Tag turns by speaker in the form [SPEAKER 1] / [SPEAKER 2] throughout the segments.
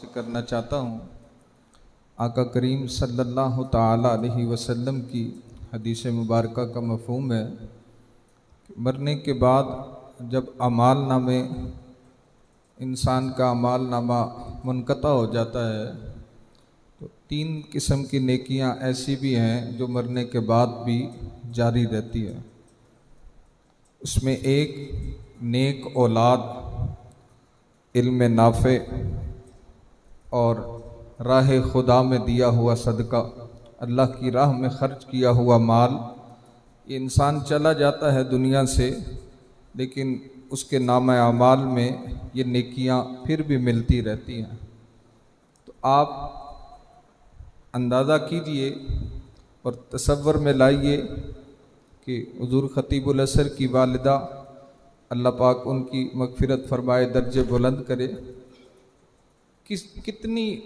[SPEAKER 1] کرنا چاہتا ہوں۔ آقا کریم صلی اللہ تعالی علیہ وسلم کی حدیث مبارکہ کا مفہوم ہے کہ مرنے کے بعد جب اعمال نامے انسان کا اعمال نامہ منقطع ہو جاتا ہے تو تین قسم کی نیکیاں ایسی بھی ہیں جو مرنے کے بعد بھی جاری رہتی ہے۔ اس میں ایک نیک اولاد، علم نافع اور راہ خدا میں دیا ہوا صدقہ، اللہ کی راہ میں خرچ کیا ہوا مال۔ یہ انسان چلا جاتا ہے دنیا سے لیکن اس کے نامہ اعمال میں یہ نیکیاں پھر بھی ملتی رہتی ہیں۔ تو آپ اندازہ کیجئے اور تصور میں لائیے کہ حضور خطیب العصر کی والدہ، اللہ پاک ان کی مغفرت فرمائے، درجے بلند کرے، کتنی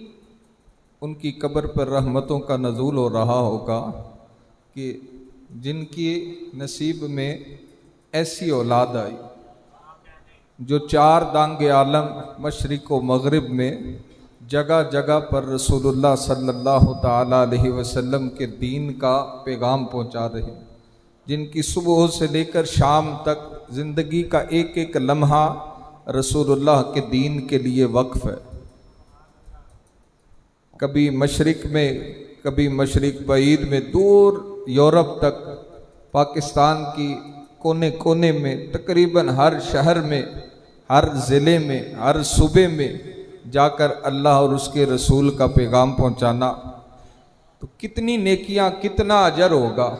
[SPEAKER 1] ان کی قبر پر رحمتوں کا نزول ہو رہا ہوگا کہ جن کی نصیب میں ایسی اولاد آئی جو چار دانگ عالم مشرق و مغرب میں جگہ جگہ پر رسول اللہ صلی اللہ تعالی علیہ وسلم کے دین کا پیغام پہنچا رہے، جن کی صبح سے لے کر شام تک زندگی کا ایک ایک لمحہ رسول اللہ کے دین کے لیے وقف ہے۔ کبھی مشرق میں، کبھی مشرق بعید میں، دور یورپ تک، پاکستان کی کونے کونے میں، تقریباً ہر شہر میں، ہر ضلع میں، ہر صوبے میں جا کر اللہ اور اس کے رسول کا پیغام پہنچانا، تو کتنی نیکیاں، کتنا اجر ہوگا۔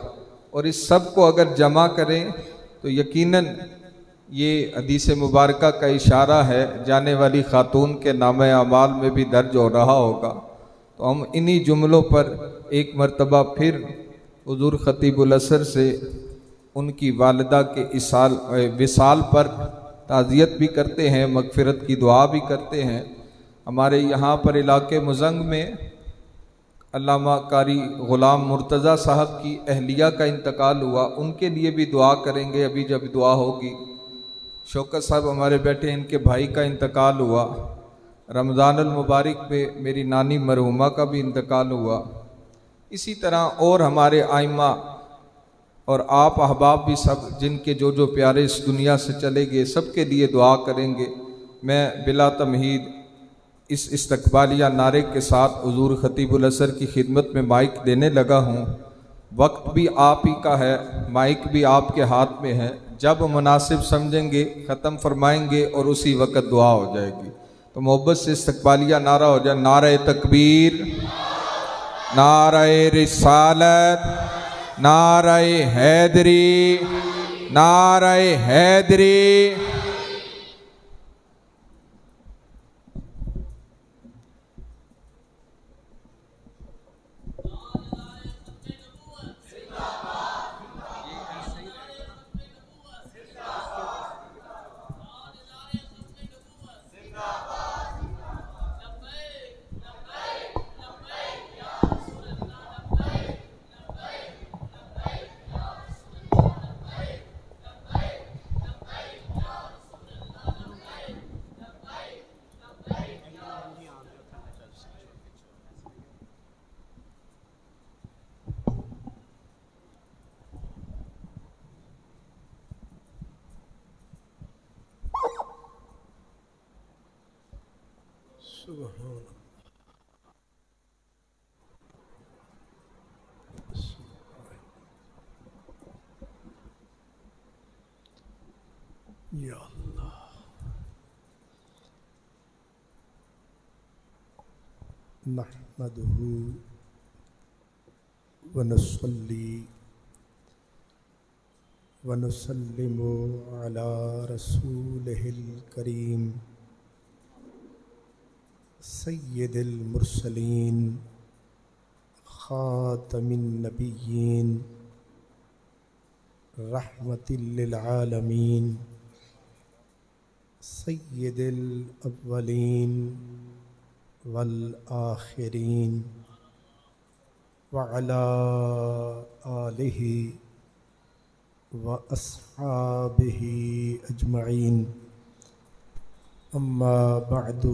[SPEAKER 1] اور اس سب کو اگر جمع کریں تو یقیناً یہ حدیث مبارکہ کا اشارہ ہے، جانے والی خاتون کے نامہ اعمال میں بھی درج ہو رہا ہوگا۔ تو ہم انہی جملوں پر ایک مرتبہ پھر حضور خطیب العصر سے ان کی والدہ کے وصال پر تعزیت بھی کرتے ہیں، مغفرت کی دعا بھی کرتے ہیں۔ ہمارے یہاں پر علاقے مزنگ میں علامہ قاری غلام مرتضیٰ صاحب کی اہلیہ کا انتقال ہوا، ان کے لیے بھی دعا کریں گے ابھی جب دعا ہوگی۔ شوکت صاحب ہمارے بیٹے، ان کے بھائی کا انتقال ہوا۔ رمضان المبارک میں میری نانی مرحومہ کا بھی انتقال ہوا۔ اسی طرح اور ہمارے آئمہ اور آپ احباب بھی سب جن کے جو پیارے اس دنیا سے چلے گئے، سب کے لیے دعا کریں گے۔ میں بلا تمہید اس استقبالیہ نعرے کے ساتھ حضور خطیب العصر کی خدمت میں مائک دینے لگا ہوں۔ وقت بھی آپ ہی کا ہے، مائک بھی آپ کے ہاتھ میں ہے، جب مناسب سمجھیں گے ختم فرمائیں گے اور اسی وقت دعا ہو جائے گی۔ تو محبت سے استقبالیہ نعرہ ہو جائے، نعرہ تکبیر، نعرہ رسالت، نعرہ حیدری، نعرہ حیدری۔
[SPEAKER 2] یا اللہ، نحمدہ ونصلی ونسلم علی رسولہ الکریم سید المرسلین خاتم النبیین رحمت للعالمین سید الاولین والآخرین وعلی آلہ وأصحابه أجمعين. أما بعد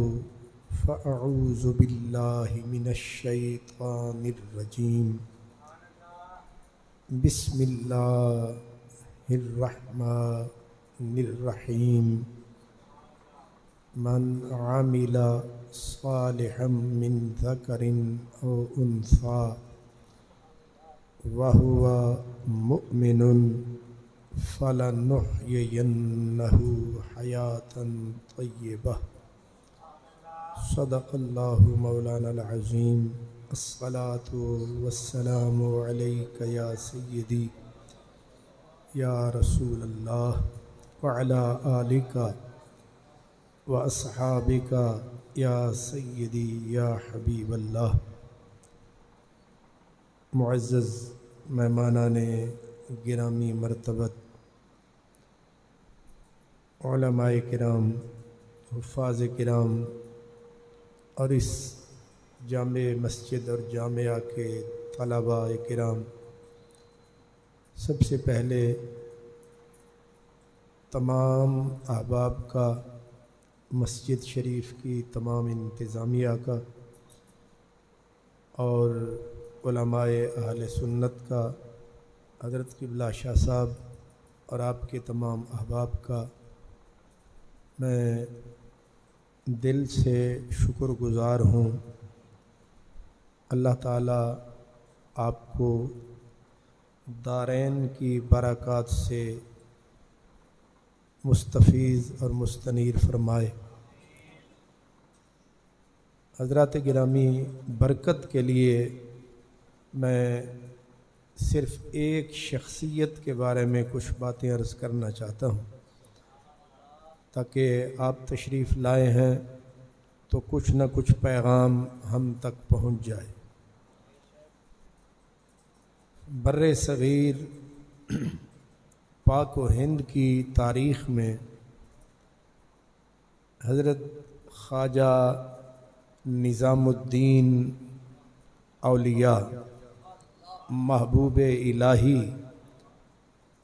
[SPEAKER 2] فأعوذ بالله من الشيطان الرجيم بسم الله الرحمن الرحيم من عمل صالحا من ذكر أو أنثى وهو مؤمن فلنحيينه حياة طيبة صدق الله مولانا العظيم الصلاة والسلام عليك يا سيدي يا رسول الله وعلى آلك وأصحابك يا سيدي يا حبيب الله. معزز مہمانان گرامی مرتبت، علماء کرام، حفاظ کرام اور اس جامع مسجد اور جامعہ کے طلباء کرام، سب سے پہلے تمام احباب کا، مسجد شریف کی تمام انتظامیہ کا اور علماء اہل سنت کا، حضرت قبلہ شاہ صاحب اور آپ کے تمام احباب کا میں دل سے شکر گزار ہوں. اللہ تعالیٰ آپ کو دارین کی برکات سے مستفیض اور مستنیر فرمائے. حضرات گرامی، برکت کے لیے میں صرف ایک شخصیت کے بارے میں کچھ باتیں عرض کرنا چاہتا ہوں تاکہ آپ تشریف لائے ہیں تو کچھ نہ کچھ پیغام ہم تک پہنچ جائے. بر صغیر پاک و ہند کی تاریخ میں حضرت خواجہ نظام الدین اولیاء محبوب الہی،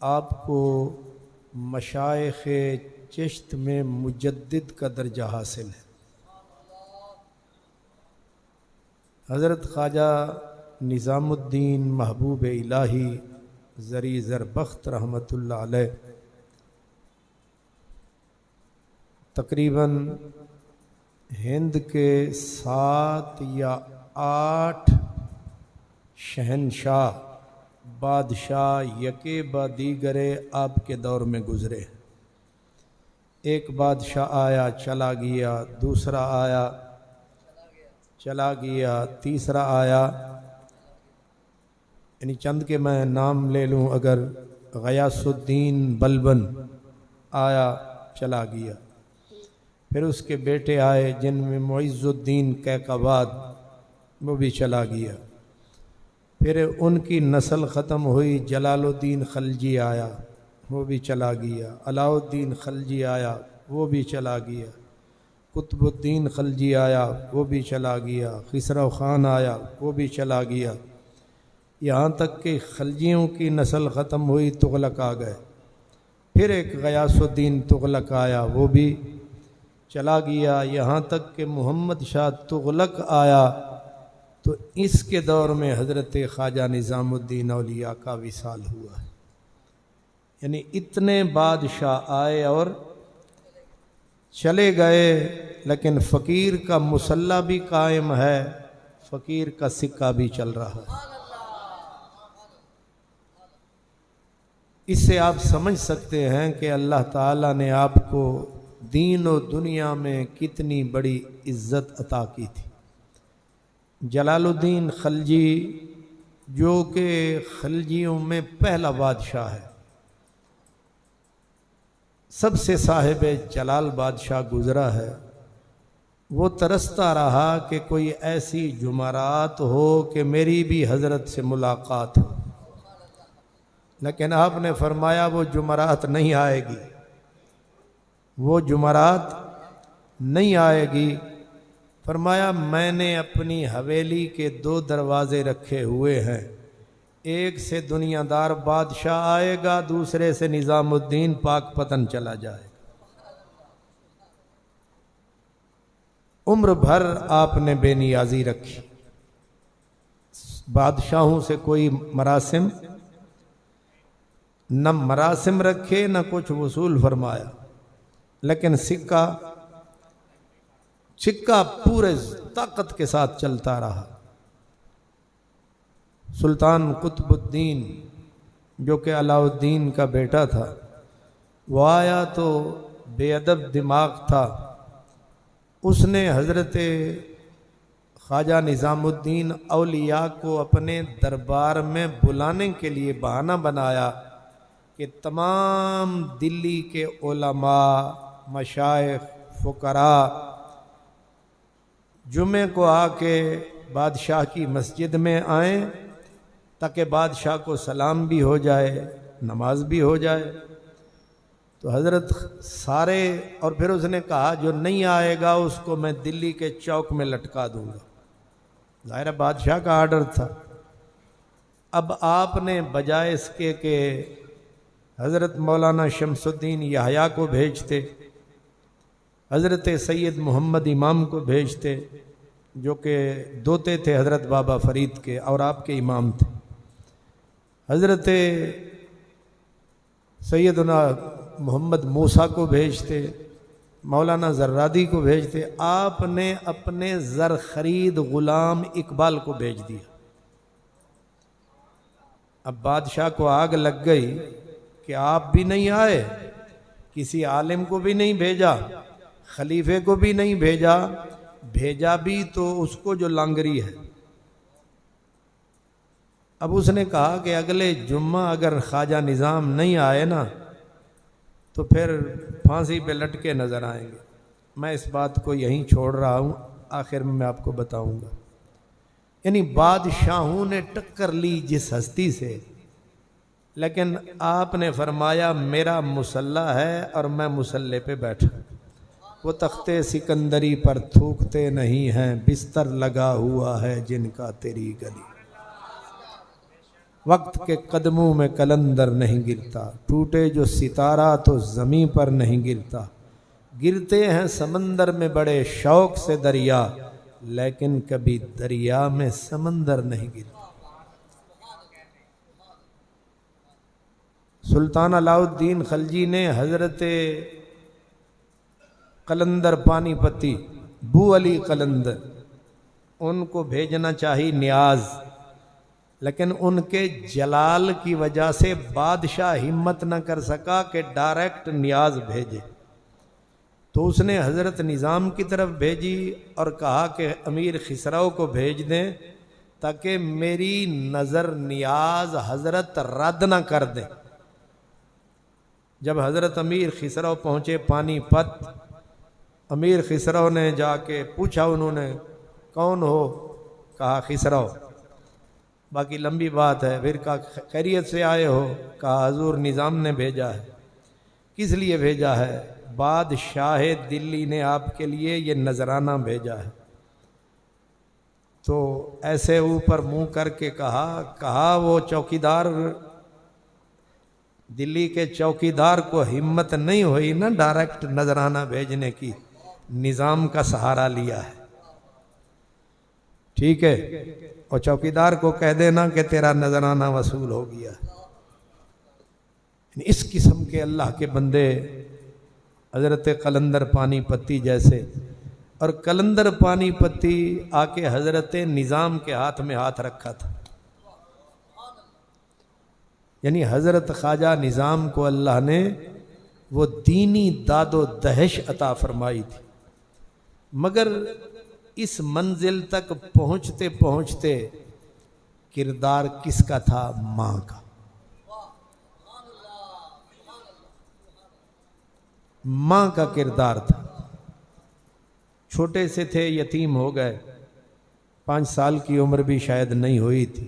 [SPEAKER 2] آپ کو مشائخ چشت میں مجدد کا درجہ حاصل ہے. حضرت خواجہ نظام الدین محبوب الہی زری زربخت رحمۃ اللہ علیہ تقریباً ہند کے 7 یا 8 شہنشاہ بادشاہ یکے بعد دیگرے آپ کے دور میں گزرے. ایک بادشاہ آیا چلا گیا، دوسرا آیا چلا گیا، تیسرا آیا، یعنی چند کے میں نام لے لوں، اگر غیاث الدین بلبن آیا چلا گیا، پھر اس کے بیٹے آئے جن میں معز الدین کیقباد، وہ بھی چلا گیا. پھر ان کی نسل ختم ہوئی، جلال الدین خلجی آیا، وہ بھی چلا گیا. علاء الدین خلجی آیا، وہ بھی چلا گیا. قطب الدین خلجی آیا، وہ بھی چلا گیا. خسرو خان آیا، وہ بھی چلا گیا. یہاں تک کہ خلجیوں کی نسل ختم ہوئی، تغلق آ گئے. پھر ایک غیاث الدین تغلق آیا، وہ بھی چلا گیا. یہاں تک کہ محمد شاہ تغلق آیا تو اس کے دور میں حضرت خواجہ نظام الدین اولیاء کا وصال ہوا ہے. یعنی اتنے بادشاہ آئے اور چلے گئے، لیکن فقیر کا مسلح بھی قائم ہے، فقیر کا سکہ بھی چل رہا ہے. اس سے آپ سمجھ سکتے ہیں کہ اللہ تعالیٰ نے آپ کو دین و دنیا میں کتنی بڑی عزت عطا کی تھی. جلال الدین خلجی جو کہ خلجیوں میں پہلا بادشاہ ہے، سب سے صاحب جلال بادشاہ گزرا ہے، وہ ترستا رہا کہ کوئی ایسی جمعرات ہو کہ میری بھی حضرت سے ملاقات ہو. لیکن آپ نے فرمایا وہ جمعرات نہیں آئے گی، وہ جمعرات نہیں آئے گی. فرمایا میں نے اپنی حویلی کے 2 دروازے رکھے ہوئے ہیں، ایک سے دنیا دار بادشاہ آئے گا، دوسرے سے نظام الدین پاک پتن چلا جائے گا. عمر بھر آپ نے بے نیازی رکھی، بادشاہوں سے کوئی مراسم نہ مراسم رکھے نہ کچھ وصول فرمایا، لیکن سکہ پورے طاقت کے ساتھ چلتا رہا۔ سلطان قطب الدین جو کہ علاء الدین کا بیٹا تھا، وہ آیا تو بے ادب دماغ تھا، اس نے حضرت خواجہ نظام الدین اولیاء کو اپنے دربار میں بلانے کے لیے بہانہ بنایا کہ تمام دلی کے علماء، مشائخ، فقراء جمعے کو آ کے بادشاہ کی مسجد میں آئیں تاکہ بادشاہ کو سلام بھی ہو جائے، نماز بھی ہو جائے۔ تو حضرت سارے، اور پھر اس نے کہا جو نہیں آئے گا اس کو میں دلی کے چوک میں لٹکا دوں گا۔ ظاہر بادشاہ کا آرڈر تھا۔ اب آپ نے بجائے اس کے کہ حضرت مولانا شمس الدین یحییٰ کو بھیجتے، حضرت سید محمد امام کو بھیجتے جو کہ دوتے تھے حضرت بابا فرید کے اور آپ کے امام تھے، حضرت سیدنا محمد موسیٰ کو بھیجتے، مولانا زرادی کو بھیجتے، آپ نے اپنے زر خرید غلام اقبال کو بھیج دیا۔ اب بادشاہ کو آگ لگ گئی کہ آپ بھی نہیں آئے، کسی عالم کو بھی نہیں بھیجا، خلیفے کو بھی نہیں بھیجا، بھیجا بھی تو اس کو جو لانگری ہے۔ اب اس نے کہا کہ اگلے جمعہ اگر خواجہ نظام نہیں آئے نا تو پھر پھانسی پہ لٹکے نظر آئیں گے۔ میں اس بات کو یہیں چھوڑ رہا ہوں، آخر میں آپ کو بتاؤں گا۔ یعنی بادشاہوں نے ٹکر لی جس ہستی سے، لیکن آپ نے فرمایا میرا مصلح ہے اور میں مصلح پہ بیٹھا۔ وہ تختے سکندری پر تھوکتے نہیں ہیں، بستر لگا ہوا ہے جن کا تیری گلی۔ وقت کے قدموں میں کلندر نہیں گرتا، ٹوٹے جو ستارہ تو زمین پر نہیں گرتا۔ گرتے ہیں سمندر میں بڑے شوق سے دریا، لیکن کبھی دریا میں سمندر نہیں گرتا۔ سلطان علاء الدین خلجی نے حضرت قلندر پانی پتی، بو علی قلندر، ان کو بھیجنا چاہی نیاز، لیکن ان کے جلال کی وجہ سے بادشاہ ہمت نہ کر سکا کہ ڈائریکٹ نیاز بھیجے، تو اس نے حضرت نظام کی طرف بھیجی اور کہا کہ امیر خسرو کو بھیج دیں تاکہ میری نظر نیاز حضرت رد نہ کر دیں۔ جب حضرت امیر خسرو پہنچے پانی پت، امیر خسرو نے جا کے پوچھا، انہوں نے کون ہو؟ کہا خسرو، باقی لمبی بات ہے۔ پھر کہا خیریت سے آئے ہو؟ کہا حضور نظام نے بھیجا ہے۔ کس لیے بھیجا ہے؟ بادشاہ دلی نے آپ کے لیے یہ نذرانہ بھیجا ہے۔ تو ایسے اوپر منہ کر کے کہا وہ چوکیدار، دلی کے چوکیدار کو ہمت نہیں ہوئی نا ڈائریکٹ نذرانہ بھیجنے کی، نظام کا سہارا لیا ہے، ٹھیک ہے؟ اور چوکیدار کو کہہ دینا کہ تیرا نذرانہ وصول ہو گیا۔ اس قسم کے اللہ کے بندے حضرت قلندر پانی پتی جیسے، اور قلندر پانی پتی آ کے حضرت نظام کے ہاتھ میں ہاتھ رکھا تھا۔ یعنی حضرت خواجہ نظام کو اللہ نے وہ دینی داد و دہش عطا فرمائی تھی، مگر اس منزل تک پہنچتے پہنچتے کردار کس کا تھا؟ ماں کا۔ ماں کا کردار تھا۔ چھوٹے سے تھے، یتیم ہو گئے، 5 سال کی عمر بھی شاید نہیں ہوئی تھی،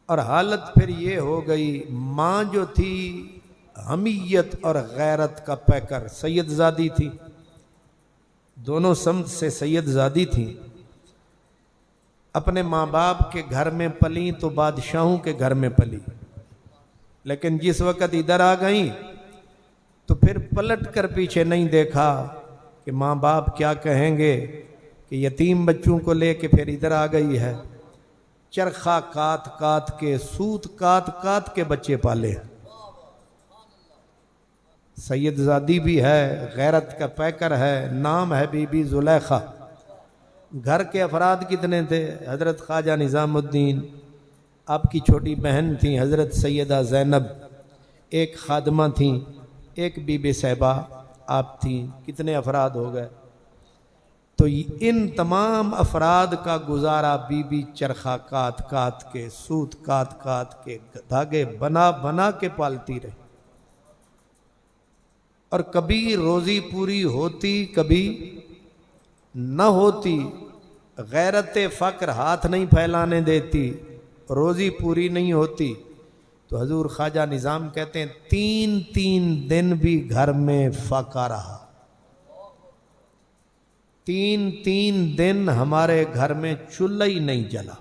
[SPEAKER 2] اور حالت پھر یہ ہو گئی، ماں جو تھی حمیت اور غیرت کا پیکر، سید زادی تھی، دونوں سمت سے سید زادی تھی، اپنے ماں باپ کے گھر میں پلی تو بادشاہوں کے گھر میں پلی، لیکن جس وقت ادھر آ گئیں تو پھر پلٹ کر پیچھے نہیں دیکھا کہ ماں باپ کیا کہیں گے کہ یتیم بچوں کو لے کے پھر ادھر آ گئی ہے، چرخہ کات کات کے، سوت کات کات کے بچے پالے۔ سید زادی بھی ہے، غیرت کا پیکر ہے، نام ہے بی بی زلیخا۔ گھر کے افراد کتنے تھے؟ حضرت خواجہ نظام الدین، آپ کی چھوٹی بہن تھیں حضرت سیدہ زینب، ایک خادمہ تھیں، ایک بی بی صاحبہ آپ تھیں، کتنے افراد ہو گئے؟ تو ان تمام افراد کا گزارا بی بی چرخہ کات کات کے، سوت کات کات کے، دھاگے بنا بنا کے پالتی رہی، اور کبھی روزی پوری ہوتی کبھی نہ ہوتی، غیرت فقر ہاتھ نہیں پھیلانے دیتی، روزی پوری نہیں ہوتی تو حضور خواجہ نظام کہتے ہیں 3 دن بھی گھر میں فاقہ رہا، 3 دن ہمارے گھر میں چولہا ہی نہیں جلا۔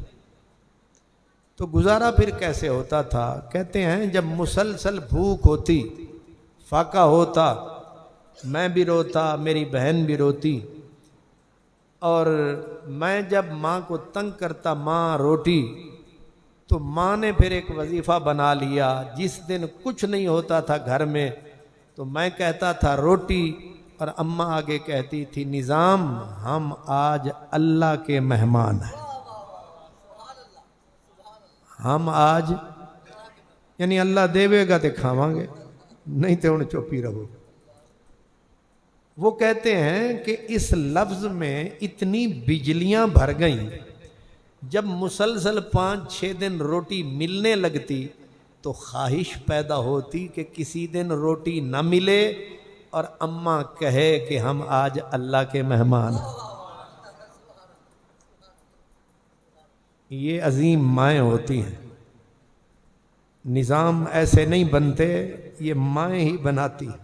[SPEAKER 2] تو گزارا پھر کیسے ہوتا تھا؟ کہتے ہیں جب مسلسل بھوک ہوتی، فاقہ ہوتا، میں بھی روتا، میری بہن بھی روتی، اور میں جب ماں کو تنگ کرتا ماں روٹی، تو ماں نے پھر ایک وظیفہ بنا لیا، جس دن کچھ نہیں ہوتا تھا گھر میں تو میں کہتا تھا روٹی، اور اماں آگے کہتی تھی نظام ہم آج اللہ کے مہمان ہیں، ہم آج یعنی اللہ دے گا تے کھاواں گے، نہیں تے ہن چوپی رہو۔ وہ کہتے ہیں کہ اس لفظ میں اتنی بجلیاں بھر گئیں، جب مسلسل 5-6 دن روٹی ملنے لگتی تو خواہش پیدا ہوتی کہ کسی دن روٹی نہ ملے اور اماں کہے کہ ہم آج اللہ کے مہمان ہیں۔ یہ عظیم مائیں ہوتی ہیں، نظام ایسے نہیں بنتے، یہ مائیں ہی بناتی ہیں۔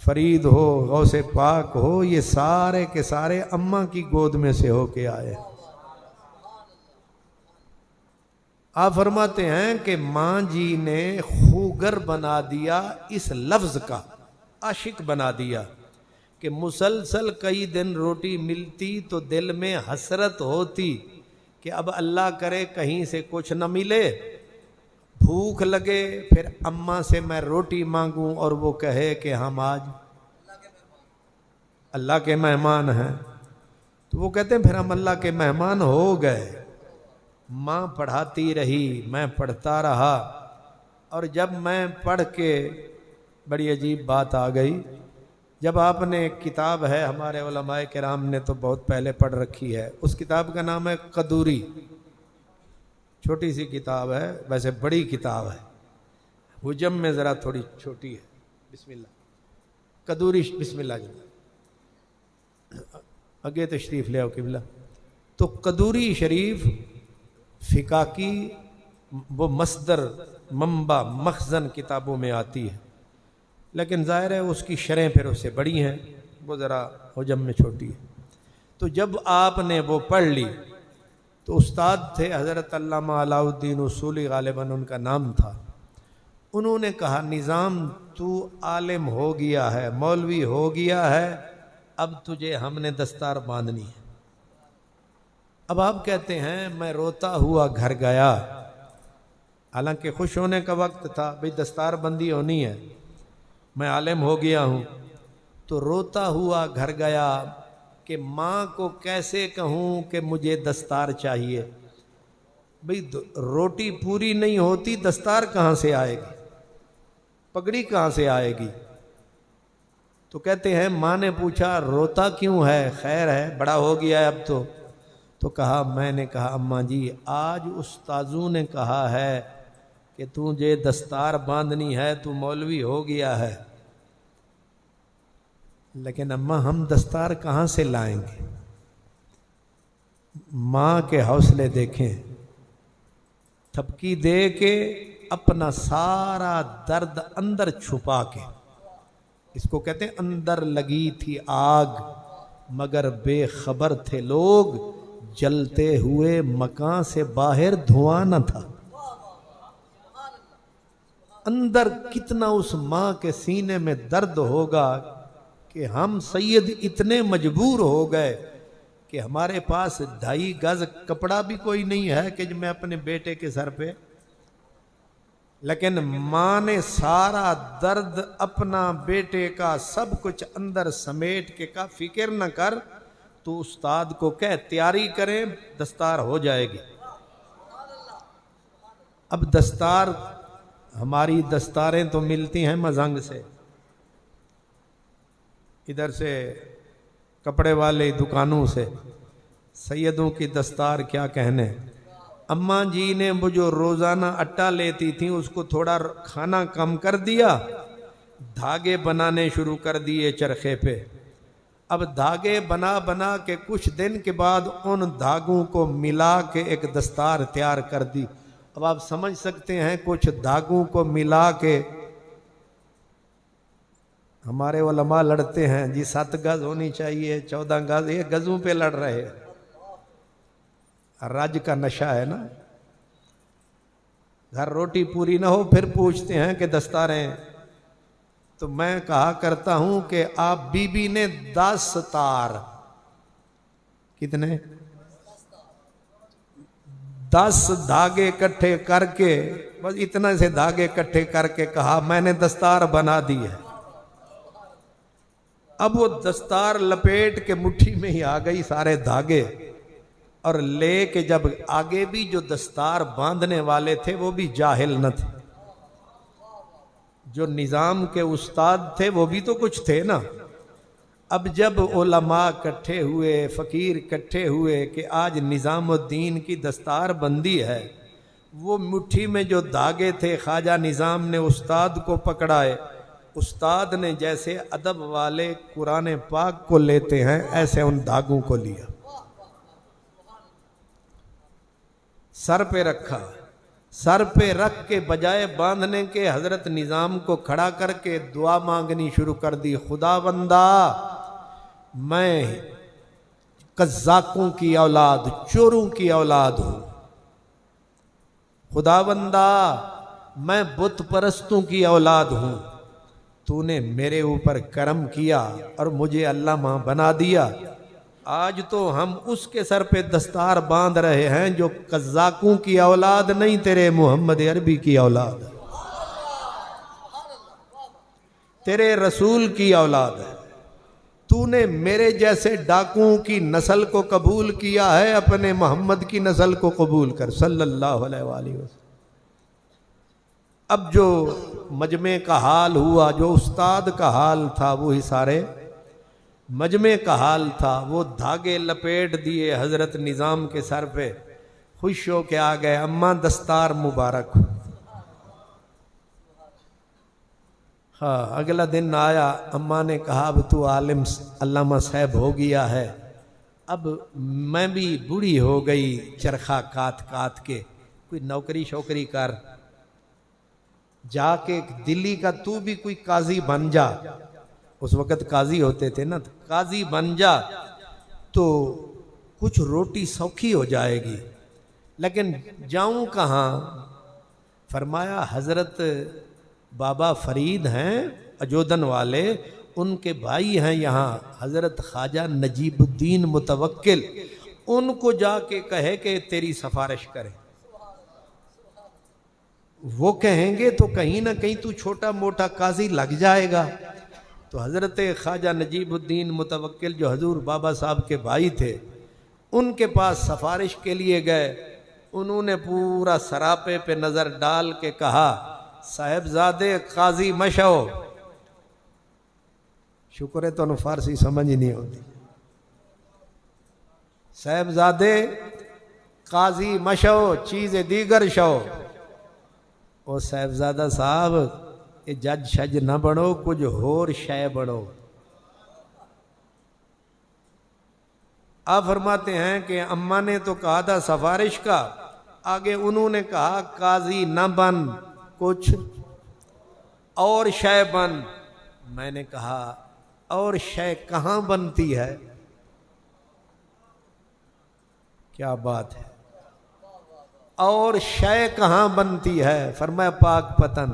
[SPEAKER 2] فرید ہو، غوث پاک ہو، یہ سارے کے سارے اماں کی گود میں سے ہو کے آئے۔ آپ فرماتے ہیں کہ ماں جی نے خوگر بنا دیا، اس لفظ کا عاشق بنا دیا کہ مسلسل کئی دن روٹی ملتی تو دل میں حسرت ہوتی کہ اب اللہ کرے کہیں سے کچھ نہ ملے، بھوک لگے، پھر اماں سے میں روٹی مانگوں اور وہ کہے کہ ہم آج اللہ کے مہمان ہیں۔ تو وہ کہتے ہیں پھر ہم اللہ کے مہمان ہو گئے، ماں پڑھاتی رہی، میں پڑھتا رہا، اور جب میں پڑھ کے بڑی عجیب بات آ گئی، جب آپ نے ایک کتاب ہے ہمارے علماء کرام نے تو بہت پہلے پڑھ رکھی ہے، اس کتاب کا نام ہے قدوری، چھوٹی سی کتاب ہے، ویسے بڑی کتاب ہے، حجم میں ذرا تھوڑی چھوٹی ہے۔ بسم اللہ قدوری، بسم اللہ جی، اگے تشریف لے آؤ قبلہ۔ تو قدوری شریف فقہ کی وہ مصدر، منبع، مخزن کتابوں میں آتی ہے، لیکن ظاہر ہے اس کی شرح پھر اس سے بڑی ہیں، وہ ذرا حجم میں چھوٹی ہے۔ تو جب آپ نے وہ پڑھ لی تو استاد تھے حضرت علامہ علاء الدین اصولی، غالباً ان کا نام تھا، انہوں نے کہا نظام تو عالم ہو گیا ہے، مولوی ہو گیا ہے، اب تجھے ہم نے دستار باندھنی ہے۔ اب آپ کہتے ہیں میں روتا ہوا گھر گیا، حالانکہ خوش ہونے کا وقت تھا، بھئی دستار بندی ہونی ہے، میں عالم ہو گیا ہوں، تو روتا ہوا گھر گیا کہ ماں کو کیسے کہوں کہ مجھے دستار چاہیے، بھئی روٹی پوری نہیں ہوتی، دستار کہاں سے آئے گی، پگڑی کہاں سے آئے گی؟ تو کہتے ہیں ماں نے پوچھا روتا کیوں ہے، خیر ہے، بڑا ہو گیا ہے اب تو کہا، میں نے کہا اماں جی آج استاذوں نے کہا ہے کہ تجھے دستار باندھنی ہے، تو مولوی ہو گیا ہے، لیکن اماں ہم دستار کہاں سے لائیں گے؟ ماں کے حوصلے دیکھیں، تھپکی دے کے اپنا سارا درد اندر چھپا کے، اس کو کہتے ہیں اندر لگی تھی آگ مگر بے خبر تھے لوگ، جلتے ہوئے مکان سے باہر دھواں نہ تھا۔ اندر کتنا اس ماں کے سینے میں درد ہوگا کہ ہم سید اتنے مجبور ہو گئے کہ ہمارے پاس 2.5 گز کپڑا بھی کوئی نہیں ہے کہ میں اپنے بیٹے کے سر پہ، لیکن ماں نے سارا درد اپنا بیٹے کا سب کچھ اندر سمیٹ کے کہا فکر نہ کر، تو استاد کو کہہ تیاری کریں، دستار ہو جائے گی۔ اب دستار، ہماری دستاریں تو ملتی ہیں مزنگ سے، ادھر سے کپڑے والے دکانوں سے، سیدوں کی دستار کیا کہنے۔ اماں جی نے وہ جو روزانہ آٹا لیتی تھیں اس کو تھوڑا کھانا کم کر دیا، دھاگے بنانے شروع کر دیے چرخے پہ۔ اب دھاگے بنا بنا کے کچھ دن کے بعد ان دھاگوں کو ملا کے ایک دستار تیار کر دی۔ اب آپ سمجھ سکتے ہیں کچھ دھاگوں کو ملا کے، ہمارے علماء لڑتے ہیں جی 7 گز ہونی چاہیے، 14 گز، یہ گزوں پہ لڑ رہے ہیں، رج کا نشہ ہے نا۔ گھر روٹی پوری نہ ہو پھر پوچھتے ہیں کہ دستاریں، تو میں کہا کرتا ہوں کہ آپ بی بی نے 10 تار، کتنے؟ 10 دھاگے اکٹھے کر کے، بس اتنا سے دھاگے اکٹھے کر کے کہا میں نے دستار بنا دی ہے۔ اب وہ دستار لپیٹ کے مٹھی میں ہی آ گئی سارے دھاگے، اور لے کے جب آگے بھی جو دستار باندھنے والے تھے وہ بھی جاہل نہ تھے، جو نظام کے استاد تھے وہ بھی تو کچھ تھے نا۔ اب جب علماء کٹھے ہوئے، فقیر کٹھے ہوئے کہ آج نظام الدین کی دستار بندی ہے، وہ مٹھی میں جو دھاگے تھے خواجہ نظام نے استاد کو پکڑائے، استاد نے جیسے ادب والے قرآن پاک کو لیتے ہیں ایسے ان دھاگوں کو لیا، سر پہ رکھا، سر پہ رکھ کے بجائے باندھنے کے حضرت نظام کو کھڑا کر کے دعا مانگنی شروع کر دی، خدا بندہ میں قزاقوں کی اولاد، چوروں کی اولاد ہوں، خدا بندہ میں بت پرستوں کی اولاد ہوں، تو نے میرے اوپر کرم کیا اور مجھے علامہ بنا دیا، آج تو ہم اس کے سر پہ دستار باندھ رہے ہیں جو قزاقوں کی اولاد نہیں، تیرے محمد عربی کی اولاد ہے، تیرے رسول کی اولاد ہے، تو نے میرے جیسے ڈاکوؤں کی نسل کو قبول کیا ہے، اپنے محمد کی نسل کو قبول کر صلی اللہ علیہ وآلہ وسلم۔ اب جو مجمع کا حال ہوا، جو استاد کا حال تھا وہی سارے مجمع کا حال تھا، وہ دھاگے لپیٹ دیے حضرت نظام کے سر پہ، خوش ہو کے آ گئے، اماں دستار مبارک ہو۔ ہاں، اگلا دن آیا، اماں نے کہا اب تو عالم علامہ صاحب ہو گیا ہے، اب میں بھی بوڑھی ہو گئی، چرخہ کات کات کے، کوئی نوکری شوکری کر، جا کے دلی کا تو بھی کوئی قاضی بن جا، اس وقت قاضی ہوتے تھے نا، قاضی بن جا تو کچھ روٹی سوکھی ہو جائے گی، لیکن جاؤں کہاں؟ فرمایا حضرت بابا فرید ہیں اجودن والے، ان کے بھائی ہیں یہاں حضرت خواجہ نجیب الدین متوکل، ان کو جا کے کہے کہ تیری سفارش کریں، وہ کہیں گے تو کہیں نہ کہیں تو چھوٹا موٹا قاضی لگ جائے گا۔ تو حضرت خواجہ نجیب الدین متوکل جو حضور بابا صاحب کے بھائی تھے، ان کے پاس سفارش کے لیے گئے، انہوں نے پورا سراپے پہ نظر ڈال کے کہا صاحبزادے قاضی مشو، شکر ہے تو فارسی سمجھ ہی نہیں ہوتی، صاحبزادے قاضی مشو چیز دیگر شو، او صاحبزادہ صاحب یہ جج شج نہ بڑھو، کچھ ہور شے بڑھو۔ آپ فرماتے ہیں کہ اماں نے تو کہا تھا سفارش کا، آگے انہوں نے کہا قاضی نہ بن، کچھ اور شے بن۔ میں نے کہا اور شے کہاں بنتی ہے؟ کیا بات ہے، اور شے کہاں بنتی ہے؟ فرمایا پاک پتن۔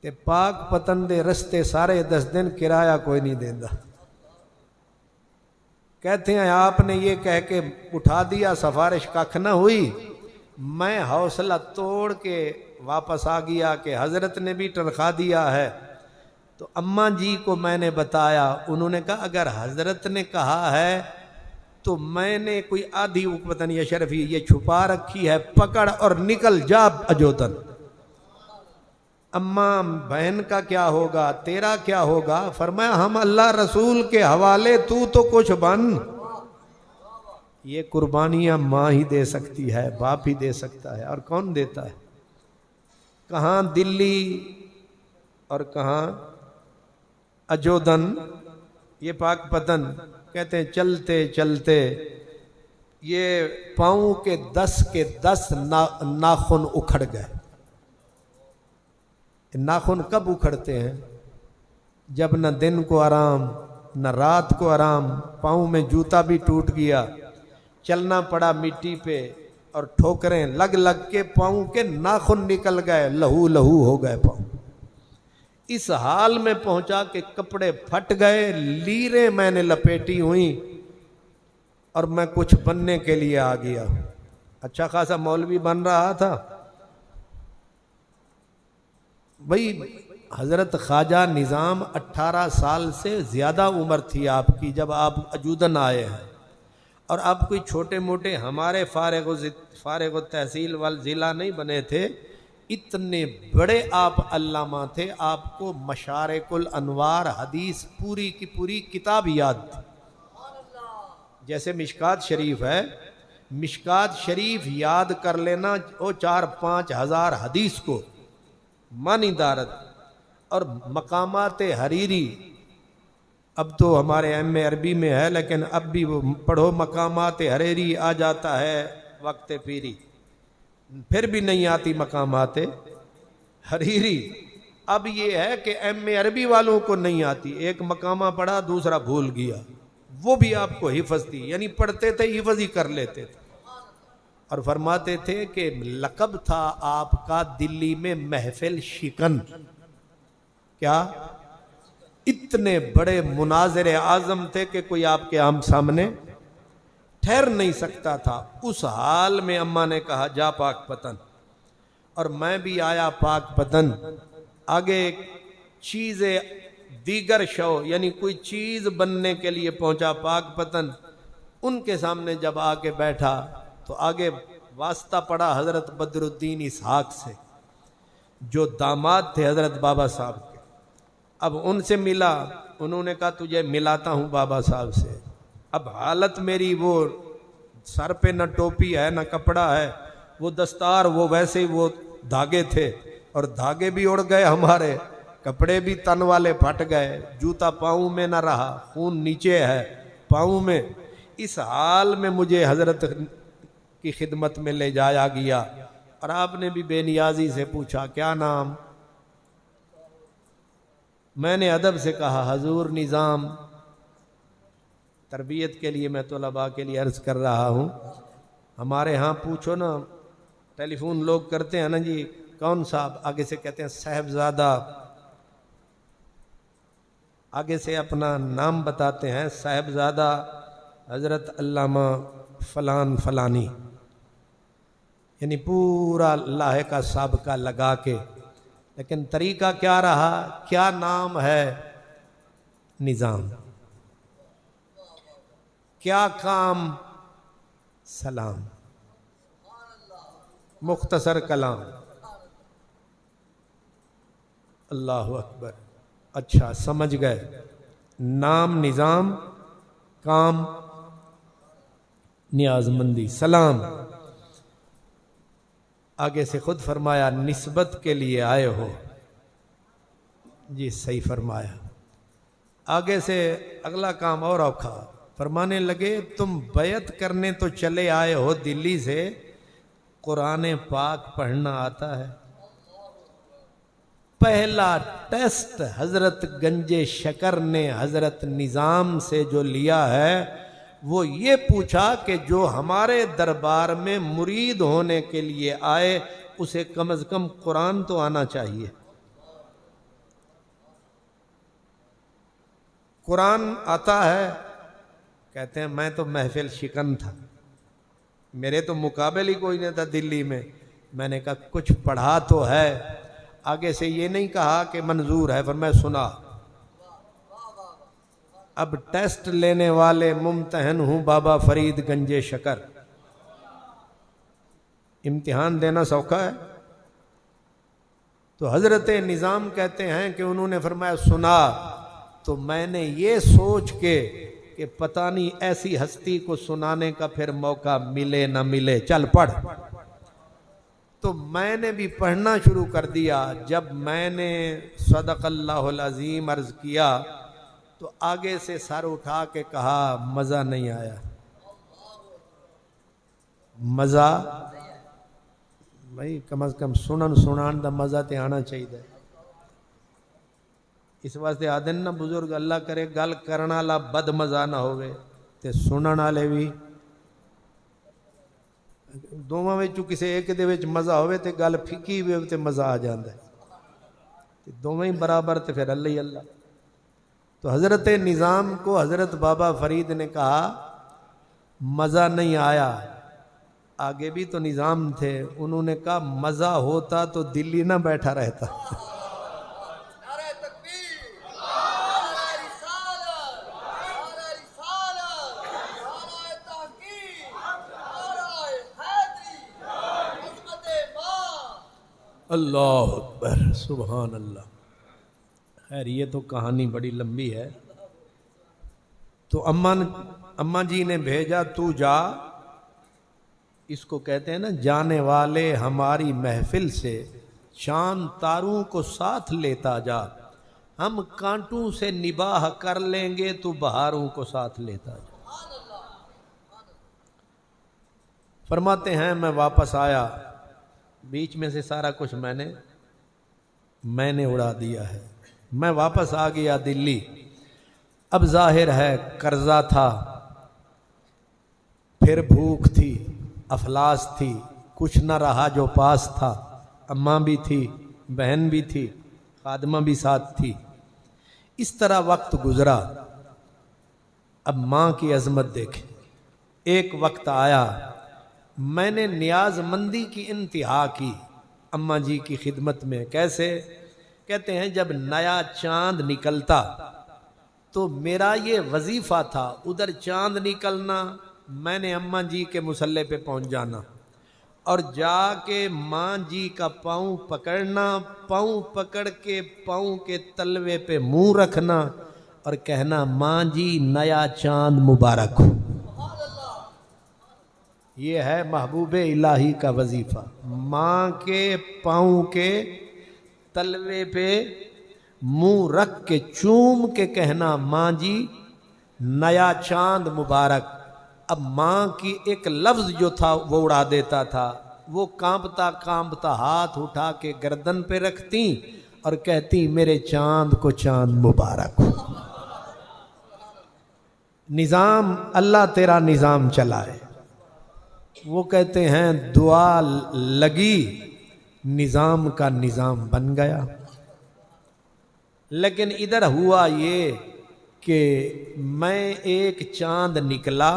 [SPEAKER 2] تے پاک پتن دے رستے سارے 10 دن کرایہ کوئی نہیں دیندا. کہتے ہیں آپ نے یہ کہہ کے اٹھا دیا, سفارش ککھ نہ ہوئی. میں حوصلہ توڑ کے واپس آ گیا کہ حضرت نے بھی تنخواہ دیا ہے. تو اماں جی کو میں نے بتایا, انہوں نے کہا اگر حضرت نے کہا ہے تو میں نے کوئی آدھی پتہ نہیں اشرفی یہ چھپا رکھی ہے, پکڑ اور نکل جا اجودن. اماں بہن کا کیا ہوگا, تیرا کیا ہوگا؟ فرمایا ہم اللہ رسول کے حوالے, تو کچھ بن. یہ قربانیاں ماں ہی دے سکتی ہے, باپ ہی دے سکتا ہے, اور کون دیتا ہے؟ کہاں دلی اور کہاں اجودن, یہ پاک پتن. کہتے ہیں چلتے چلتے یہ پاؤں کے 10 ناخن اکھڑ گئے. ناخن کب اکھڑتے ہیں؟ جب نہ دن کو آرام نہ رات کو آرام, پاؤں میں جوتا بھی ٹوٹ گیا, چلنا پڑا مٹی پہ, اور ٹھوکریں لگ لگ کے پاؤں کے ناخن نکل گئے, لہو لہو ہو گئے پاؤں. اس حال میں پہنچا کہ کپڑے پھٹ گئے, لیریں میں نے لپیٹی ہوئیں, اور میں کچھ بننے کے لیے آ گیا. اچھا خاصا مولوی بن رہا تھا بھائی. حضرت خواجہ نظام 18 سال سے زیادہ عمر تھی آپ کی جب آپ اجودن آئے ہیں, اور آپ کوئی چھوٹے موٹے ہمارے فارغ و تحصیل والضلع نہیں بنے تھے. اتنے بڑے آپ علامہ تھے, آپ کو مشارق الانوار حدیث پوری کی پوری کتاب یاد تھی. جیسے مشکات شریف ہے, مشکات شریف یاد کر لینا, وہ 4-5 ہزار حدیث کو معنی دارت. اور مقامات حریری اب تو ہمارے ایم اے عربی میں ہے, لیکن اب بھی وہ پڑھو, مقامات حریری آ جاتا ہے وقت پیری, پھر بھی نہیں آتی مقامات حریری. اب یہ ہے کہ ایم اے عربی والوں کو نہیں آتی, ایک مقامہ پڑھا دوسرا بھول گیا, وہ بھی آپ کو حفظ تھی, یعنی پڑھتے تھے حفظ ہی کر لیتے تھے. اور فرماتے تھے کہ لقب تھا آپ کا دلی میں محفل شکن. کیا؟ اتنے بڑے مناظر اعظم تھے کہ کوئی آپ کے سامنے ٹھہر نہیں سکتا تھا. اس حال میں اماں نے کہا جا پاک پتن, اور میں بھی آیا پاک پتن. آگے چیزیں دیگر شو, یعنی کوئی چیز بننے کے لیے پہنچا پاک پتن. ان کے سامنے جب آ کے بیٹھا تو آگے واسطہ پڑا حضرت بدر الدین اسحاق سے, جو داماد تھے حضرت بابا صاحب کے. اب ان سے ملا, انہوں نے کہا تجھے ملاتا ہوں بابا صاحب سے. اب حالت میری, وہ سر پہ نہ ٹوپی ہے نہ کپڑا ہے, وہ دستار وہ ویسے ہی وہ دھاگے تھے, اور دھاگے بھی اڑ گئے ہمارے, کپڑے بھی تن والے پھٹ گئے, جوتا پاؤں میں نہ رہا, خون نیچے ہے پاؤں میں. اس حال میں مجھے حضرت کی خدمت میں لے جایا گیا, اور آپ نے بھی بے نیازی سے پوچھا کیا نام؟ میں نے ادب سے کہا حضور نظام. تربیت کے لیے میں طلباء کے لیے عرض کر رہا ہوں, ہمارے ہاں پوچھو نا, ٹیلی فون لوگ کرتے ہیں نا جی کون صاحب, آگے سے کہتے ہیں صاحبزادہ, آگے سے اپنا نام بتاتے ہیں صاحبزادہ حضرت علامہ فلان فلانی, یعنی پورا لاحقہ سابقہ لگا کے. لیکن طریقہ کیا رہا, کیا نام ہے؟ نظام. کیا کام؟ سلام. مختصر کلام. اللہ اکبر. اچھا سمجھ گئے, نام نظام, کام نیاز مندی, سلام. آگے سے خود فرمایا نسبت کے لیے آئے ہو, جی صحیح فرمایا. آگے سے اگلا کام اور اوکھا, فرمانے لگے تم بیعت کرنے تو چلے آئے ہو دلی سے, قرآن پاک پڑھنا آتا ہے؟ پہلا ٹیسٹ حضرت گنج شکر نے حضرت نظام سے جو لیا ہے وہ یہ پوچھا کہ جو ہمارے دربار میں مرید ہونے کے لیے آئے اسے کم از کم قرآن تو آنا چاہیے. قرآن آتا ہے، کہتے ہیں میں تو محفل شکن تھا، میرے تو مقابل ہی کوئی نہیں تھا دلی میں نے کہا کچھ پڑھا تو ہے، آگے سے یہ نہیں کہا کہ منظور ہے، پر میں سنا۔ اب ٹیسٹ لینے والے ممتحن ہوں بابا فرید گنجے شکر، امتحان دینا سوکھا ہے؟ تو حضرت نظام کہتے ہیں کہ انہوں نے فرمایا سنا، تو میں نے یہ سوچ کے کہ پتہ نہیں ایسی ہستی کو سنانے کا پھر موقع ملے نہ ملے، چل پڑھ۔ تو میں نے بھی پڑھنا شروع کر دیا۔ جب میں نے صدق اللہ العظیم عرض کیا تو آگے سے سر اٹھا کے کہا مزہ نہیں آیا۔ مزہ بھائی کم از کم سنان دا مزہ تے آنا چاہیے۔ اس واسطے آدن نا بزرگ اللہ کرے گل کرنا والا بد مزہ نہ ہوئے تے سنن والے بھی دوواں وچوں کسے ایک دے وچ مزہ ہوئے تے گل پھکی ہوئے تے مزہ آ جاندا ہے، تے دوویں ہی برابر تے پھر اللہ ہی اللہ۔ تو حضرت نظام کو حضرت بابا فرید نے کہا مزہ نہیں آیا، آگے بھی تو نظام تھے، انہوں نے کہا مزہ ہوتا تو دلی نہ بیٹھا رہتا۔ اللہ اکبر سبحان اللہ۔ خیر یہ تو کہانی بڑی لمبی ہے۔ تو اماں جی نے بھیجا تو جا، اس کو کہتے ہیں نا جانے والے ہماری محفل سے چاند تاروں کو ساتھ لیتا جا، ہم کانٹوں سے نباہ کر لیں گے تو بہاروں کو ساتھ لیتا جا۔ فرماتے ہیں میں واپس آیا، بیچ میں سے سارا کچھ میں نے اڑا دیا ہے، میں واپس آ گیا دلی۔ اب ظاہر ہے قرضہ تھا، پھر بھوک تھی، افلاس تھی، کچھ نہ رہا جو پاس تھا، اماں بھی تھی، بہن بھی تھی، خادمہ بھی ساتھ تھی۔ اس طرح وقت گزرا۔ اب ماں کی عظمت دیکھیں، ایک وقت آیا میں نے نیاز مندی کی انتہا کی اماں جی کی خدمت میں۔ کیسے؟ کہتے ہیں جب نیا چاند نکلتا تو میرا یہ وظیفہ تھا، ادھر چاند نکلنا، میں نے اماں جی کے مصلے پہ پہنچ جانا اور جا کے ماں جی کا پاؤں پکڑنا، پاؤں پکڑ کے پاؤں کے تلوے پہ منہ رکھنا اور کہنا ماں جی نیا چاند مبارک ہو۔ یہ ہے محبوب الہی کا وظیفہ، ماں کے پاؤں کے تلوے پہ منہ رکھ کے چوم کے کہنا ماں جی نیا چاند مبارک۔ اب ماں کی ایک لفظ جو تھا وہ اڑا دیتا تھا، وہ کانپتا کانپتا ہاتھ اٹھا کے گردن پہ رکھتی اور کہتی میرے چاند کو چاند مبارک ہو۔ نظام اللہ تیرا نظام چلائے۔ وہ کہتے ہیں دعا لگی، نظام کا نظام بن گیا۔ لیکن ادھر ہوا یہ کہ میں ایک چاند نکلا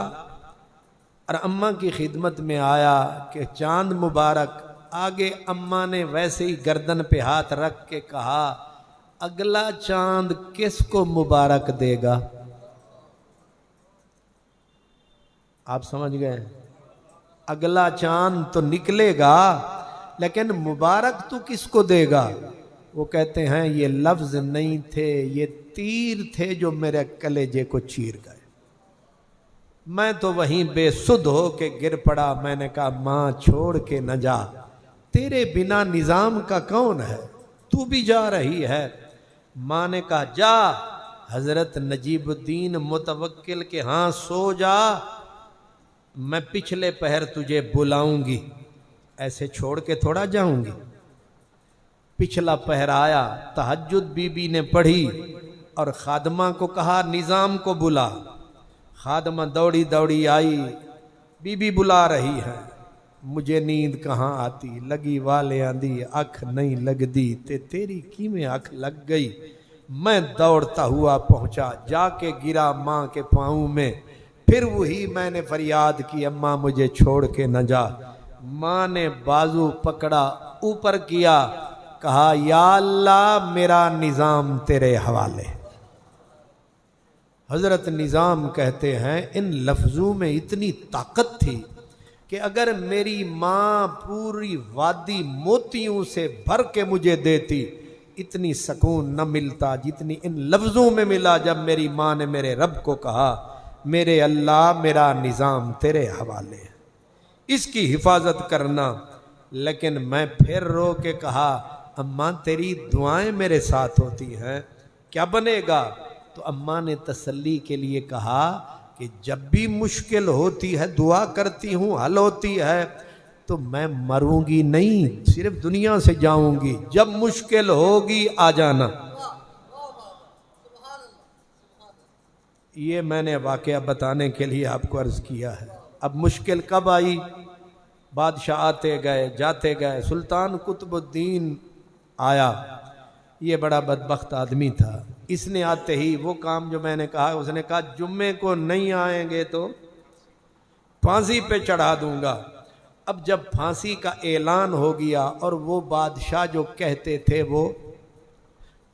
[SPEAKER 2] اور اماں کی خدمت میں آیا کہ چاند مبارک۔ آگے اماں نے ویسے ہی گردن پہ ہاتھ رکھ کے کہا اگلا چاند کس کو مبارک دے گا؟ آپ سمجھ گئے؟ اگلا چاند تو نکلے گا لیکن مبارک تو کس کو دے گا؟ وہ کہتے ہیں یہ لفظ نہیں تھے، یہ تیر تھے جو میرے کلیجے کو چیر گئے۔ میں تو وہیں بے سدھ ہو کے گر پڑا۔ میں نے کہا ماں چھوڑ کے نہ جا، تیرے بنا نظام کا کون ہے، تو بھی جا رہی ہے۔ ماں نے کہا جا حضرت نجیب الدین متوکل کے ہاں سو جا، میں پچھلے پہر تجھے بلاؤں گی، ایسے چھوڑ کے تھوڑا جاؤں گی۔ پچھلا پہر آیا، تہجد بی بی نے پڑھی اور خادمہ کو کہا نظام کو بلا۔ خادمہ دوڑی دوڑی آئی، بی بی بلا رہی ہے۔ مجھے نیند کہاں آتی، لگی والے آندی اکھ نہیں لگ دی تے تیری کی میں اکھ لگ گئی۔ میں دوڑتا ہوا پہنچا، جا کے گرا ماں کے پاؤں میں، پھر وہی میں نے فریاد کی اماں مجھے چھوڑ کے نہ جا۔ ماں نے بازو پکڑا، اوپر کیا، کہا یا اللہ میرا نظام تیرے حوالے۔ حضرت نظام کہتے ہیں ان لفظوں میں اتنی طاقت تھی کہ اگر میری ماں پوری وادی موتیوں سے بھر کے مجھے دیتی اتنی سکون نہ ملتا جتنی ان لفظوں میں ملا جب میری ماں نے میرے رب کو کہا میرے اللہ میرا نظام تیرے حوالے ہے، اس کی حفاظت کرنا۔ لیکن میں پھر رو کے کہا اماں تیری دعائیں میرے ساتھ ہوتی ہیں، کیا بنے گا؟ تو اماں نے تسلی کے لیے کہا کہ جب بھی مشکل ہوتی ہے دعا کرتی ہوں حل ہوتی ہے، تو میں مروں گی نہیں، صرف دنیا سے جاؤں گی، جب مشکل ہوگی آ جانا۔ یہ میں نے واقعہ بتانے کے لیے آپ کو عرض کیا ہے۔ اب مشکل کب آئی؟ بادشاہ آتے گئے جاتے گئے، سلطان قطب الدین آیا، یہ بڑا بدبخت آدمی تھا، اس نے آتے ہی وہ کام جو میں نے کہا، اس نے کہا جمعے کو نہیں آئیں گے تو پھانسی پہ چڑھا دوں گا۔ اب جب پھانسی کا اعلان ہو گیا اور وہ بادشاہ جو کہتے تھے وہ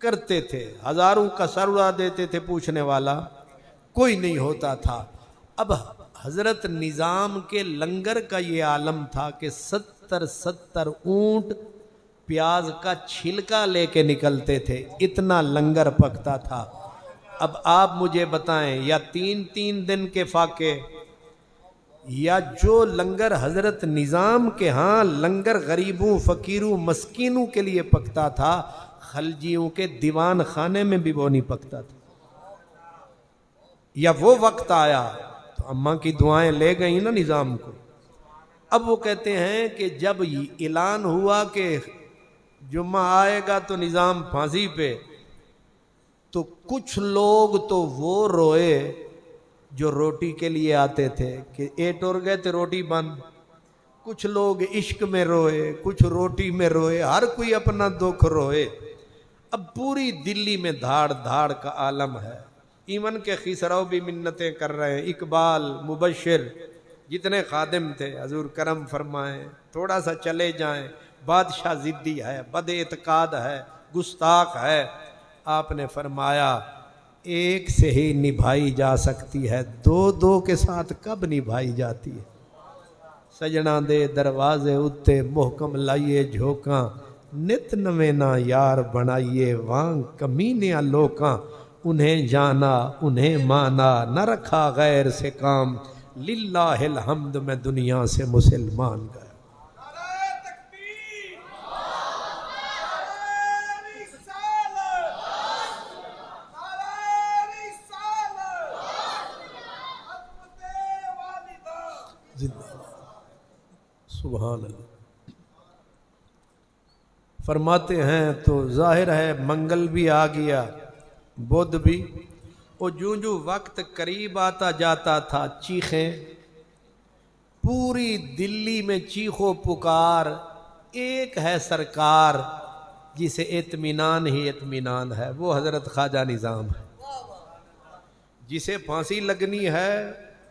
[SPEAKER 2] کرتے تھے، ہزاروں کا سر اڑا دیتے تھے، پوچھنے والا کوئی نہیں ہوتا تھا۔ اب حضرت نظام کے لنگر کا یہ عالم تھا کہ 70 اونٹ پیاز کا چھلکا لے کے نکلتے تھے، اتنا لنگر پکتا تھا۔ اب آپ مجھے بتائیں، یا 3 دن کے فاقے، یا جو لنگر حضرت نظام کے ہاں لنگر غریبوں فقیروں مسکینوں کے لیے پکتا تھا، خلجیوں کے دیوان خانے میں بھی وہ نہیں پکتا تھا۔ یا وہ وقت آیا تو اماں کی دعائیں لے گئیں نا نظام کو۔ اب وہ کہتے ہیں کہ جب اعلان ہوا کہ جمعہ آئے گا تو نظام پھانسی پہ، تو کچھ لوگ تو وہ روئے جو روٹی کے لیے آتے تھے کہ اے ٹر گئے تو روٹی بند، کچھ لوگ عشق میں روئے، کچھ روٹی میں روئے، ہر کوئی اپنا دکھ روئے۔ اب پوری دلی میں دھاڑ دھاڑ کا عالم ہے، ایمن کے خسرو بھی منتیں کر رہے ہیں، اقبال مبشر جتنے خادم تھے حضور کرم فرمائیں، تھوڑا سا چلے جائیں، بادشاہ ضدی ہے، بد اعتقاد ہے، گستاخ ہے۔ آپ نے فرمایا ایک سے ہی نبھائی جا سکتی ہے، دو کے ساتھ کب نبھائی جاتی ہے؟ سجنا دے دروازے اتے محکم لائیے جھوکاں، نت نوینا یار بنائیے وانگ کمینیاں لوکاں، انہیں جانا انہیں مانا نہ رکھا غیر سے کام، للہ الحمد میں دنیا سے مسلمان گیا۔ سبحان اللہ۔ فرماتے ہیں تو ظاہر ہے منگل بھی آ گیا، بدھ بھی، اور جو وقت قریب آتا جاتا تھا چیخیں، پوری دلی میں چیخو پکار، ایک ہے سرکار جسے اطمینان ہی اطمینان ہے، وہ حضرت خواجہ نظام ہے۔ جسے پھانسی لگنی ہے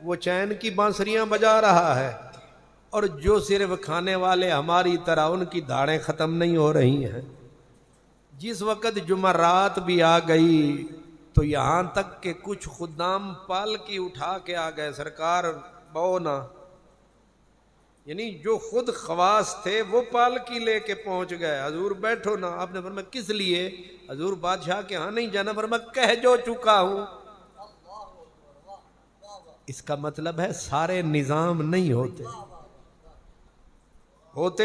[SPEAKER 2] وہ چین کی بانسریاں بجا رہا ہے، اور جو صرف کھانے والے ہماری طرح ان کی دھاڑیں ختم نہیں ہو رہی ہیں۔ جس وقت جمعرات بھی آ گئی تو یہاں تک کہ کچھ خدام پالکی اٹھا کے آ گئے، سرکار بونا، یعنی جو خود خواص تھے وہ پالکی لے کے پہنچ گئے، حضور بیٹھو نا۔ آپ نے فرمایا کس لیے؟ حضور بادشاہ کے ہاں نہیں جانا۔ فرمایا کہہ جو چکا ہوں۔ اس کا مطلب ہے سارے نظام نہیں ہوتے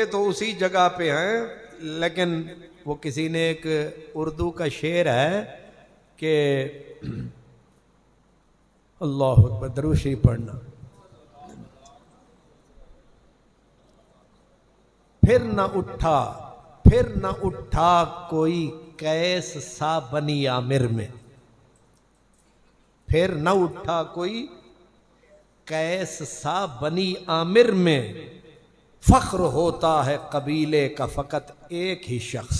[SPEAKER 2] تو اسی جگہ پہ ہیں، لیکن وہ کسی نے ایک اردو کا شعر ہے کہ اللہ اکبر، درود شریف پڑھنا، پھر نہ اٹھا کوئی کیس سا بنی عامر میں، پھر نہ اٹھا کوئی کیس سا بنی عامر میں، فخر ہوتا ہے قبیلے کا فقط ایک ہی شخص۔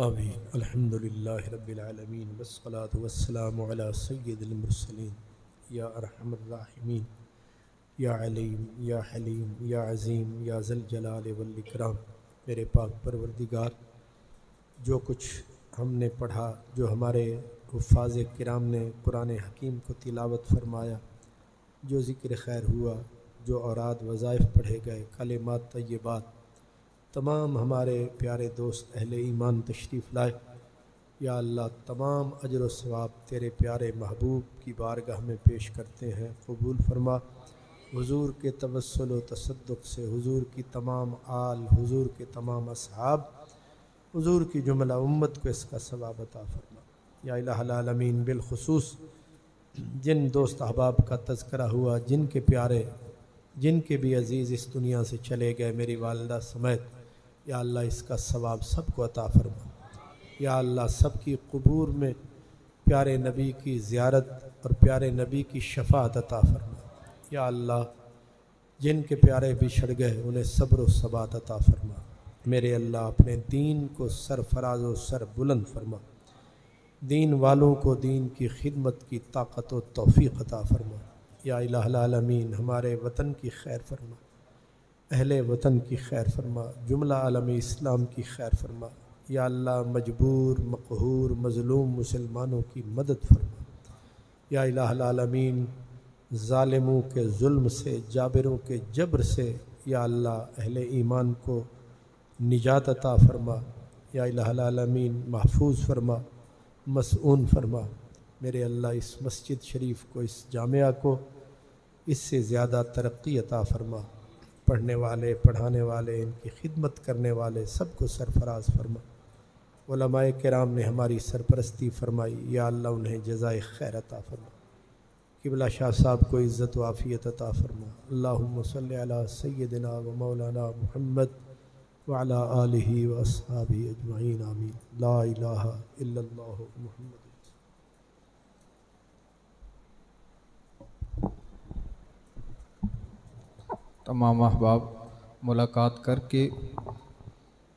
[SPEAKER 2] آمین. الحمدللہ رب العالمین والصلاة والسلام علی سید المرسلین یا ارحم الراحمین یا علیم یا حلیم یا عظیم یا ذی الجلال والاکرام. میرے پاک پروردگار، جو کچھ ہم نے پڑھا، جو ہمارے حفاظ کرام نے قرآن حکیم کو تلاوت فرمایا، جو ذکر خیر ہوا، جو اوراد وظائف پڑھے گئے، کلمات طیبات، تمام ہمارے پیارے دوست اہل ایمان تشریف لائے، یا اللہ تمام اجر و ثواب تیرے پیارے محبوب کی بارگاہ میں پیش کرتے ہیں، قبول فرما. حضور کے توسل و تصدق سے حضور کی تمام آل، حضور کے تمام اصحاب، حضور کی جملہ امت کو اس کا ثواب عطا فرما. یا الہ العالمین، بالخصوص جن دوست احباب کا تذکرہ ہوا، جن کے پیارے، جن کے بھی عزیز اس دنیا سے چلے گئے، میری والدہ سمیت، یا اللہ اس کا ثواب سب کو عطا فرما. یا اللہ سب کی قبور میں پیارے نبی کی زیارت اور پیارے نبی کی شفاعت عطا فرما. یا اللہ جن کے پیارے بچھڑ گئے انہیں صبر و ثبات عطا فرما. میرے اللہ اپنے دین کو سرفراز و سر بلند فرما. دین والوں کو دین کی خدمت کی طاقت و توفیق عطا فرما. یا الہ العالمین ہمارے وطن کی خیر فرما، اہل وطن کی خیر فرما، جملہ عالم اسلام کی خیر فرما. یا اللہ مجبور، مقہور، مظلوم مسلمانوں کی مدد فرما. یا الہ العالمین ظالموں کے ظلم سے، جابروں کے جبر سے یا اللہ اہل ایمان کو نجات عطا فرما. یا الہ العالمین محفوظ فرما، مسعون فرما. میرے اللہ اس مسجد شریف کو، اس جامعہ کو اس سے زیادہ ترقی عطا فرما. پڑھنے والے، پڑھانے والے، ان کی خدمت کرنے والے سب کو سرفراز فرما. علماء کرام نے ہماری سرپرستی فرمائی، یا اللہ انہیں جزائے خیر عطا فرما. قبلہ شاہ صاحب کو عزت و عافیت عطا فرما. اللہم صلی علی سیدنا و مولانا محمد وعلی آلہ و اصحابہ اجمعین، آمین. لا الہ الا اللہ محمد.
[SPEAKER 1] تمام احباب ملاقات کر کے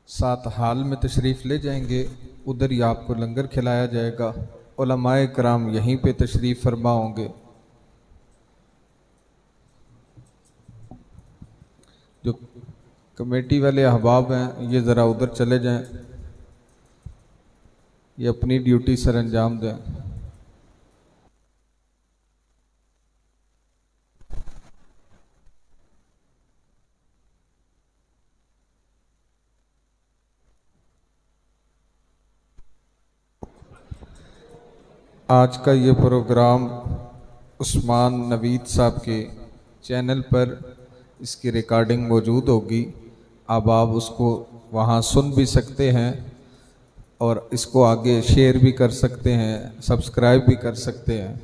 [SPEAKER 1] ساتھ حال میں تشریف لے جائیں گے، ادھر ہی آپ کو لنگر کھلایا جائے گا. علماء کرام یہیں پہ تشریف فرما ہوں گے. جو کمیٹی والے احباب ہیں یہ ذرا ادھر چلے جائیں، یہ اپنی ڈیوٹی سر انجام دیں. آج کا یہ پروگرام عثمان نوید صاحب کے چینل پر اس کی ریکارڈنگ موجود ہوگی. اب آپ اس کو وہاں سن بھی سکتے ہیں اور اس کو آگے شیئر بھی کر سکتے ہیں، سبسکرائب بھی کر سکتے ہیں.